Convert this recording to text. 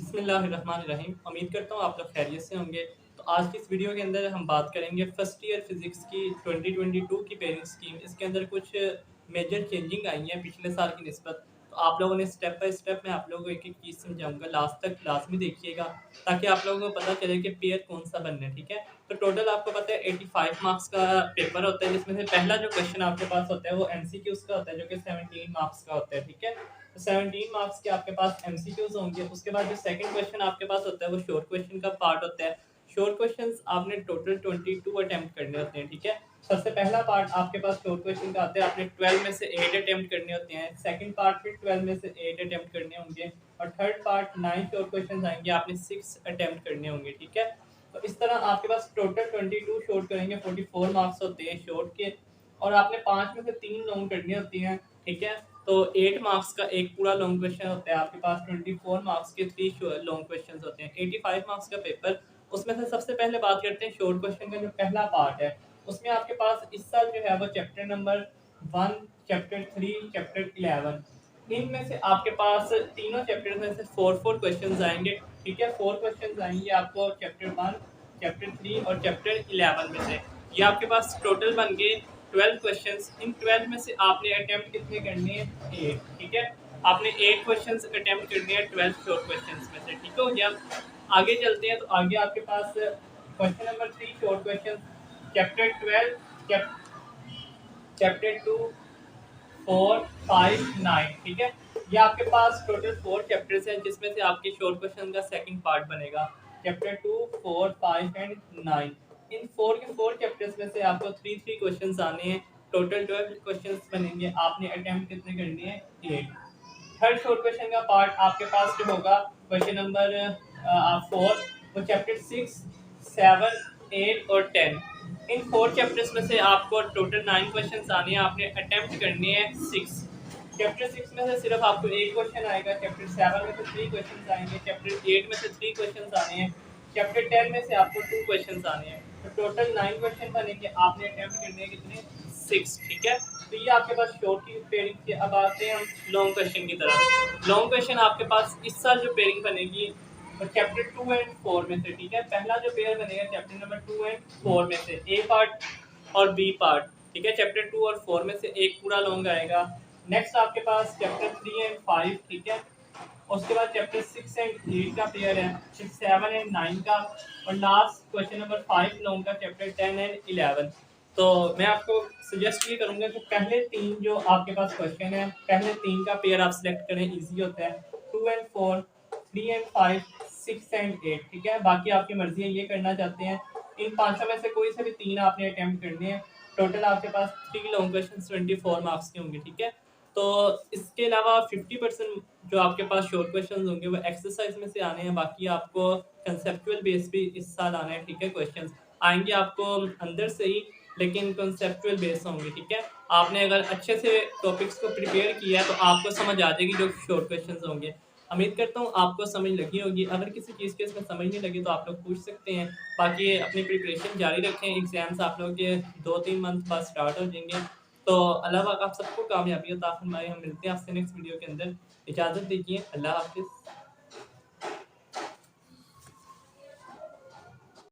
बिस्मिल्लाहिर्रहमानिर्रहीम। उम्मीद करता हूँ आप लोग खैरियत से होंगे। तो आज की इस वीडियो के अंदर हम बात करेंगे फर्स्ट ईयर फिज़िक्स की 2022 की पेरिंग स्कीम। इसके अंदर कुछ मेजर चेंजिंग आई हैं पिछले साल की निस्बत। तो आप लोगों ने स्टेप बाय स्टेप मैं आप लोगों को एक-एक चीज़ समझाऊँगा, लास्ट तक लाज़मी देखिएगा ताकि आप लोगों को पता चले कि पेयर कौन-सा बनना है, ठीक है? तो टोटल आपको पता है 85 मार्क्स का पेपर होता है, जिसमें से पहला जो क्वेश्चन आपके पास होता है वो एमसीक्यूज़ का होता है, जो कि 17 मार्क्स का होता है, ठीक है? तो 17 मार्क्स के आपके पास एमसीक्यूज होंगे। उसके बाद जो सेकंड क्वेश्चन आपके पास होता है वो शॉर्ट क्वेश्चन का पार्ट होता है। शॉर्ट क्वेश्चंस आपने टोटल 22 अटेम्प्ट करने होते हैं, ठीक है? सबसे पहला पार्ट आपके पास शॉर्ट क्वेश्चन का आता है, आपने 12 में से 8 अटेम्प्ट करने होते हैं। सेकंड पार्ट फिर 12 में से 8 अटेम्प्ट करने होंगे और थर्ड पार्ट 9 शॉर्ट क्वेश्चंस आएंगे, आपने 6 अटेम्प्ट करने होंगे, ठीक है? तो इस तरह आपके पास टोटल 22 शॉर्ट करेंगे, 44 मार्क्स होते हैं शॉर्ट के और आपने 5 में से 3 लॉन्ग करनी होती हैं, ठीक है? तो 8 मार्क्स का एक पूरा लॉन्ग क्वेश्चन होता है, आपके पास 24 मार्क्स के 3 लॉन्ग क्वेश्चंस होते हैं। 85 मार्क्स का पेपर, उसमें से सबसे पहले बात करते हैं शॉर्ट क्वेश्चन का जो पहला पार्ट है। उसमें आपके पास इस साल जो है वो चैप्टर नंबर 1, चैप्टर 3, चैप्टर 11, इनमें से आपके पास तीनों चैप्टर्स में से 4 क्वेश्चंस आएंगे, ठीक है? 4 क्वेश्चंस आएंगे आपको चैप्टर 1, चैप्टर 3 और चैप्टर 11 में से। ये आपके पास टोटल बन गए 12 क्वेश्चंस। इन 12 में से आपने अटेम्प्ट कितने करने हैं? 8, ठीक है? आपने 8 क्वेश्चंस अटेम्प्ट करने हैं 12 शॉर्ट क्वेश्चंस में से, ठीक हो गया? आगे चलते हैं, तो आगे आपके पास question number 3 short question, chapter 12, chapter 2, 4, 5, 9, ठीक है? ये आपके पास टोटल 4 चैप्टर्स हैं, जिसमें से आपके शॉर्ट क्वेश्चन का सेकंड पार्ट बनेगा चैप्टर 2, 4, 5 एंड 9। इन 4 के 4 चैप्टर्स में से आपको 3 क्वेश्चंस आने हैं। टोटल 12 क्वेश्चंस बनेंगे, आपने अटेम्प्ट कितने करने हैं? 8। थर्ड शॉर्ट क्वेश्चन का पार्ट आपके पास जो होगा क्वेश्चन नंबर 4, वो चैप्टर 6, 7, 8 और 10। इन 4 चैप्टर्स में से आपको टोटल 9 क्वेश्चंस आने हैं, आपने अटेम्प्ट करने हैं 6। चैप्टर 6 में से सिर्फ आपको एक क्वेश्चन आएगा, चैप्टर 7 में से 3 क्वेश्चंस आएंगे, चैप्टर 8 में से 3 क्वेश्चंस आने हैं, चैप्टर 10 में से आपको 2 क्वेश्चंस आने हैं। तो टोटल 9 क्वेश्चन बनेंगे, आपने अटेम्प्ट करने हैं कितने? 6, ठीक है? तो ये आपके पास शॉर्ट की पेयरिंग की। अब आते हैं हम लॉन्ग क्वेश्चन की तरफ। लॉन्ग क्वेश्चन आपके पास इस साल जो पेयरिंग बनेगी वो चैप्टर 2 एंड 4 में से, ठीक है? पहला जो पेयर बनेगा चैप्टर नंबर 2 एंड 4 में से, ए पार्ट और बी पार्ट, ठीक है? चैप्टर 2 और 4 में से एक पूरा लॉन्ग आएगा। नेक्स्ट आपके पास चैप्टर 3 एंड 5, ठीक है? उसके बाद चैप्टर 6 एंड 8 का पेयर है, फिर 7 एंड 9 का, और लास्ट क्वेश्चन नंबर 5 लॉन्ग का चैप्टर 10 एंड 11। तो मैं आपको सजेस्ट ये करूंगा कि पहले 3 जो आपके पास क्वेश्चन है, पहले 3 का पेयर आप सिलेक्ट करें, इजी होता है। 2 एंड 4, 3 एंड 5, 6 एंड 8, ठीक है? बाकी आपकी मर्जी है, ये करना चाहते हैं इन पांचों में से कोई से भी 3 आपने अटेम्प्ट करने हैं। टोटल आपके पास 3 लॉन्ग क्वेश्चन 24 मार्क्स के होंगे, ठीक है? तो इसके अलावा 50% जो आपके पास शॉर्ट क्वेश्चंस होंगे वो एक्सरसाइज में से आने हैं, बाकी आपको कंसेप्चुअल बेस भी इस साल आना है, ठीक है? क्वेश्चंस आएंगे आपको अंदर से ही, लेकिन कंसेप्चुअल बेस होंगे, ठीक है? आपने अगर अच्छे से टॉपिक्स को प्रिपेयर किया है तो आपको समझ आ जाएगी जो शॉर्ट क्वेश्चंस होंगे। उम्मीद करता हूँ आपको समझ लगी होगी। अगर किसी चीज़ के इसमें समझ नहीं लगी तो आप लोग पूछ सकते हैं। बाकी अपनी प्रिपरेशन जारी रखें, एग्जाम्स आप लोगों के 2-3 मंथ बाद स्टार्ट हो जाएंगे। तो अल्लाह पाक आप सबको कामयाबी अता फरमाए। हम मिलते हैं आपसे नेक्स्ट वीडियो के अंदर। इजाज़त दीजिए, अल्लाह हाफ़िज़।